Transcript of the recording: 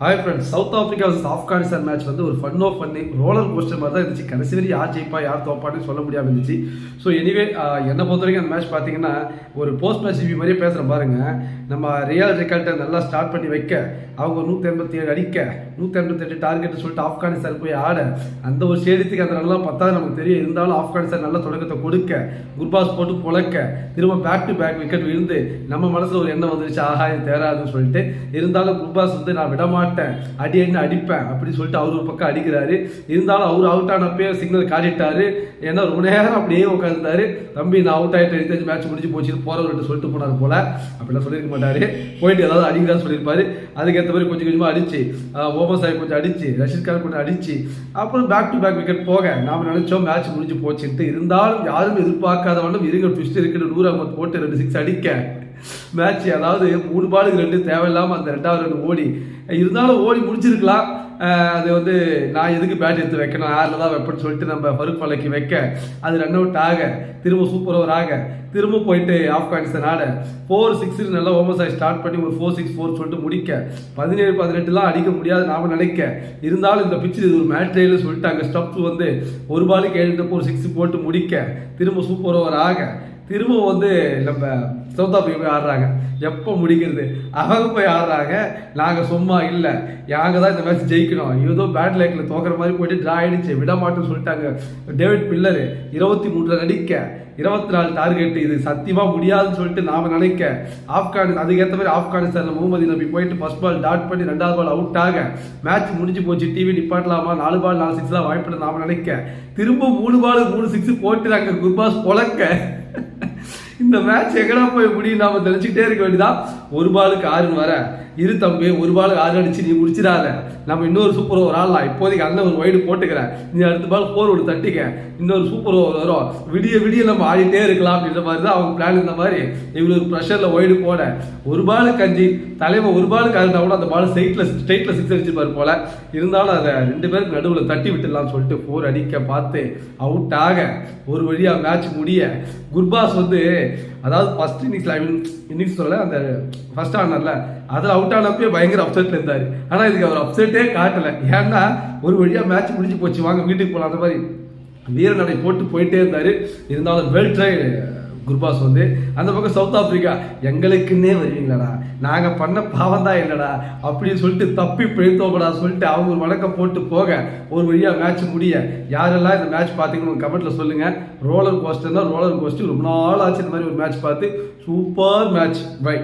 Hi friends, south Africa vs Afghanistan match வந்து ஒரு fun roller coaster மாதிரி தான் இருந்துச்சு. கடைசி வரை யார் ஜெயிப்பா யார் தோப்பான்னு சொல்ல முடியாமல் இருந்துச்சு. ஸோ எனிவே என்னை பொறுத்த வரைக்கும் அந்த மேட்ச் பார்த்தீங்கன்னா ஒரு போஸ்ட் மேட்ச் ரிவ்யூ மாதிரியே பேசுகிறேன் பாருங்க. நம்ம ரியல் ரெக்கார்ட்டை நல்லா ஸ்டார்ட் பண்ணி வைக்க, அவங்க 187 அடிக்க, 188 டார்கெட் சொல்லிட்டு ஆப்கானிஸ்தான் போய் ஆட, அந்த ஒரு ஸ்டேடியத்துக்கு அந்த நல்லா பார்த்தா நமக்கு தெரியும். இருந்தாலும் ஆப்கானிஸ்தான் நல்ல தொடக்கத்தை கொடுக்க, குர்பாஸ் போட்டு பொழக்க, திரும்ப பேக் டு பேக் விக்கெட் விழுந்து நம்ம மனசில் ஒரு எண்ணம் வந்துருச்சு, ஆஹா இது தேராதுன்னு சொல்லிட்டு. இருந்தாலும் குர்பாஸ் வந்து நான் விடமாட்டேன், அடி அடின்னு அடிப்பேன் அப்படின்னு சொல்லிட்டு அவர் ஒரு பக்கம் அடிக்கிறாரு. இருந்தாலும் அவர் அவுட் ஆனப்பே சிக்னல் காட்டிட்டாரு. ஏன்னா ரொம்ப நேரம் அப்படியே உட்காந்துருந்தாரு. தம்பி நான் அவுட் ஆகிட்டு எடுத்து மேட்ச் முடிஞ்சு போச்சு போறவர்கிட்ட சொல்லிட்டு போனார் போல. அப்படிலாம் சொல்லியிருக்க மாட்டாரு, போயிட்டு ஏதாவது அடிக்கிறான்னு சொல்லியிருப்பாரு. அதுக்கேற்ற மாதிரி கொஞ்சம் கொஞ்சமாக அடிச்சு, ஓமன் சாய் கொஞ்சம் அடிச்சு, ரஷீத் கான் கொஞ்சம் அடிச்சு, அப்புறம் பேக் டு பேக் விக்கெட் போக நாம நினைச்சோம் மேட்ச் முடிஞ்சு போச்சுட்டு. இருந்தாலும் யாரும் எதிர்பார்க்காத வண்ணம் இருங்க ட்விஸ்ட் இருக்குன்னு 100 அகமத் போட்டு 2 6 அடிக்க மேட்ச், அதாவது 3 பாலுக்கு 2 தேவையில்லாமல் அந்த 2வது ரன் ஓடி, இருந்தாலும் ஓடி முடிச்சிருக்கலாம். அது வந்து நான் எதுக்கு பேட் எடுத்து வைக்கணும், யாரில் தான் வைப்பேன்னு சொல்லிட்டு நம்ம ஃபருக் மலைக்கு வைக்க, அது ரன் அவுட் ஆக, திரும்ப சூப்பர் ஓவர் ஆக, திரும்ப போயிட்டு ஆப்கானிஸ்தான் ஆட 4-6 நல்லா ஓமன் சாய் ஸ்டார்ட் பண்ணி ஒரு 4-6-4 சொல்லிட்டு முடிக்க, 17-18 அடிக்க முடியாது நாம நினைக்க. இருந்தாலும் இந்த பிச்சில் இது ஒரு மேட்ரேன்னு சொல்லிட்டு அங்கே ஸ்டப் வந்து ஒரு பாலுக்கு 7 ஒரு 6 போட்டு முடிக்க, திரும்ப சூப்பர் ஓவர் ஆக, திரும்ப வந்து நம்ம சவுத் ஆஃப்ரிக்கா போய் ஆடுறாங்க. எப்போ முடிக்கிறது, அவங்க போய் ஆடுறாங்க. நாங்கள் சும்மா இல்லை, நாங்கள் தான் இந்த மேட்ச் ஜெயிக்கணும், ஏதோ பேட் லேக்கில் தோக்கிற மாதிரி போயிட்டு ட்ரா ஆயிடுச்சு, விட மாட்டோம்னு சொல்லிட்டாங்க. டேவிட் மில்லர் 23 ரன் அடிக்க, 24 டார்கெட், இது சத்தியமாக முடியாதுன்னு சொல்லிட்டு நாம் நினைக்க, அதுக்கேற்ற மாதிரி ஆப்கானிஸ்தான் முகமது நபி போயிட்டு ஃபர்ஸ்ட் பால் டாட் பண்ணி 2வது பால் அவுட் ஆக, மேட்ச் முடிஞ்சு போச்சு, டிவி நிப்பாட்டலாமா, 4 பால் 4 6 வாய்ப்பு நாம் நினைக்க, திரும்ப 3 பால் 3 6 போட்டு நாங்கள் குர்பாஸ் பொழக்க, இந்த மேட்ச் எங்கடா போய் முடியும் நாம தெளிச்சுக்கிட்டே இருக்க வேண்டியதான். 1 பாலுக்கு 6 வர, இரு தம்பி 1 பாலுக்கு 6 அடிச்சு நீ முடிச்சிடாத, நம்ம இன்னொரு சூப்பர் ஓவர் ஆடலாம், இப்போதைக்கு அண்ணன் ஒரு வைடு போட்டுக்கிறேன், நீ அடுத்த பால் 4 ஒரு தட்டிக்க, இன்னொரு சூப்பர் ஓவர் வரும், விடிய நம்ம ஆடிட்டே இருக்கலாம் அப்படின்ற மாதிரி தான் அவங்க பிளான். இந்த மாதிரி இவ்வளோ ப்ரெஷரில் வைடு போட, 1 பாலுக்கு 5 தலைவன் 1 பாலுக்கு 6 கூட அந்த பால் ஸ்ட்ரெயிட்டில் 6 அடிச்சிருப்பாரு போல. இருந்தாலும் அதை 2 பேருக்கு நடுவில் தட்டி விட்டுடலாம்னு சொல்லிட்டு 4 அடிக்க பார்த்து அவுட் ஆக, ஒரு வழியாக மேட்ச் முடிய, குர்பாஸ் வந்து அதாவது ஃபர்ஸ்ட் இன்னிங்ஸ் சொல்ல அந்த ஃபர்ஸ்ட் ஆனர்ல அதில் அவுட் ஆனப்பே பயங்கர அப்செட்டில் இருந்தார். ஆனால் இதுக்கு அவர் அப்செட்டே காட்டலை. ஏன்னா ஒரு வழியாக மேட்ச் முடிஞ்சு போச்சு, வாங்க வீட்டுக்கு போகலாம், அந்த மாதிரி வீரநடை போட்டு போயிட்டே இருந்தார். இருந்தாலும் வெல் ட்ரை குர்பாஸ் வந்து. அந்த பக்கம் சவுத் ஆஃப்ரிக்கா, எங்களுக்குன்னே வருவீங்களாடா, நாங்கள் பண்ண பாவம் தான் இல்லைடா அப்படின்னு சொல்லிட்டு தப்பி பிழைத்தோம்டா சொல்லிட்டு அவங்க ஒரு வழக்கம் போட்டு போக, ஒரு வழியாக மேட்ச் முடிய. யாரெல்லாம் இந்த மேட்ச் பார்த்தீங்கன்னு கமெண்ட்டில் சொல்லுங்கள். ரோலர் கோஸ்டர்னா ரோலர் கோஸ்டர் ரொம்ப நாள் ஆச்சு இந்த மாதிரி ஒரு மேட்ச் பார்த்து. Super match. பை.